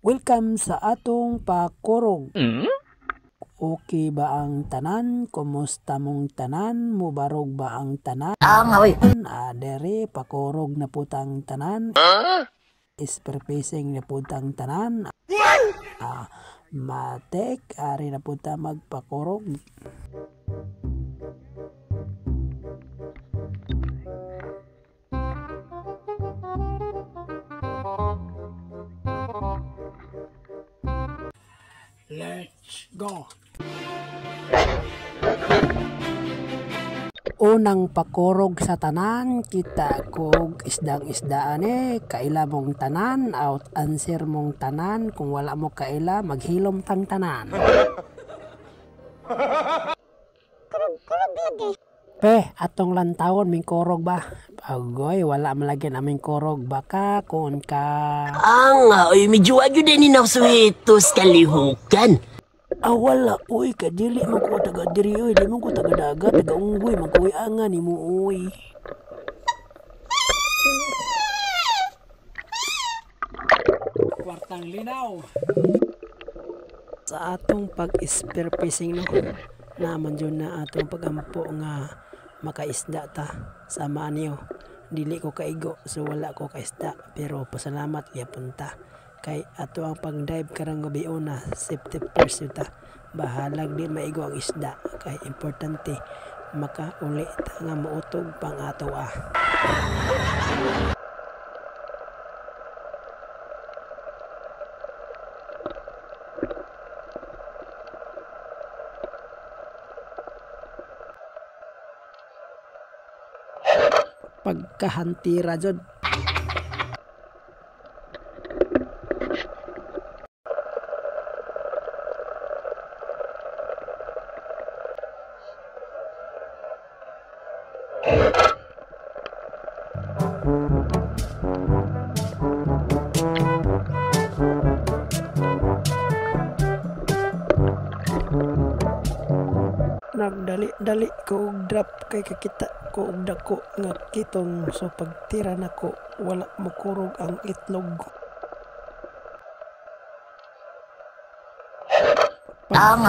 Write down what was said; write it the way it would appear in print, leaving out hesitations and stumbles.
Welcome sa atong pakurog. Okay ba ang tanan? Kumusta mong tanan? Mubarog ba ang tanan? Dere pakurog na putang tanan. Isperpacing na putang tanan. Matek ari na puta magpakurog. Let's go. Unang pakurog sa tanan, kita kog isdang-isdaan kaila mong tanan, out answer mong tanan, kung wala mo kaila, maghilom tang tanan. Atong lantawon ming kurog ba? Agoy, wala malagyan aming kurog baka kun ka. Medyo agyo din inawsuhitos kalihukan. Wala, uy, kadili man ko taga diri, uy, di man ko taga dagat, taga unggoy, magkuwi angan ni mo, uy. Kwartang linaw. Sa atong pag-spear fishing no, naman dyan na atong pagampo nga makaisda ta. Samaan niyo, dili ko kaigo, so wala ko kaisda, pero pasalamat kaya punta. Kay ato ang pang-dive karang gabi una, safety first yuta. Bahalag din maigo ang isda, kay importante makauli ta nga mautog pang ato pagkahantira jud. Nagdali ko og drop kay kakita ko og dako nga kitong, so pagtira nako wala makurog ang itlog. Ang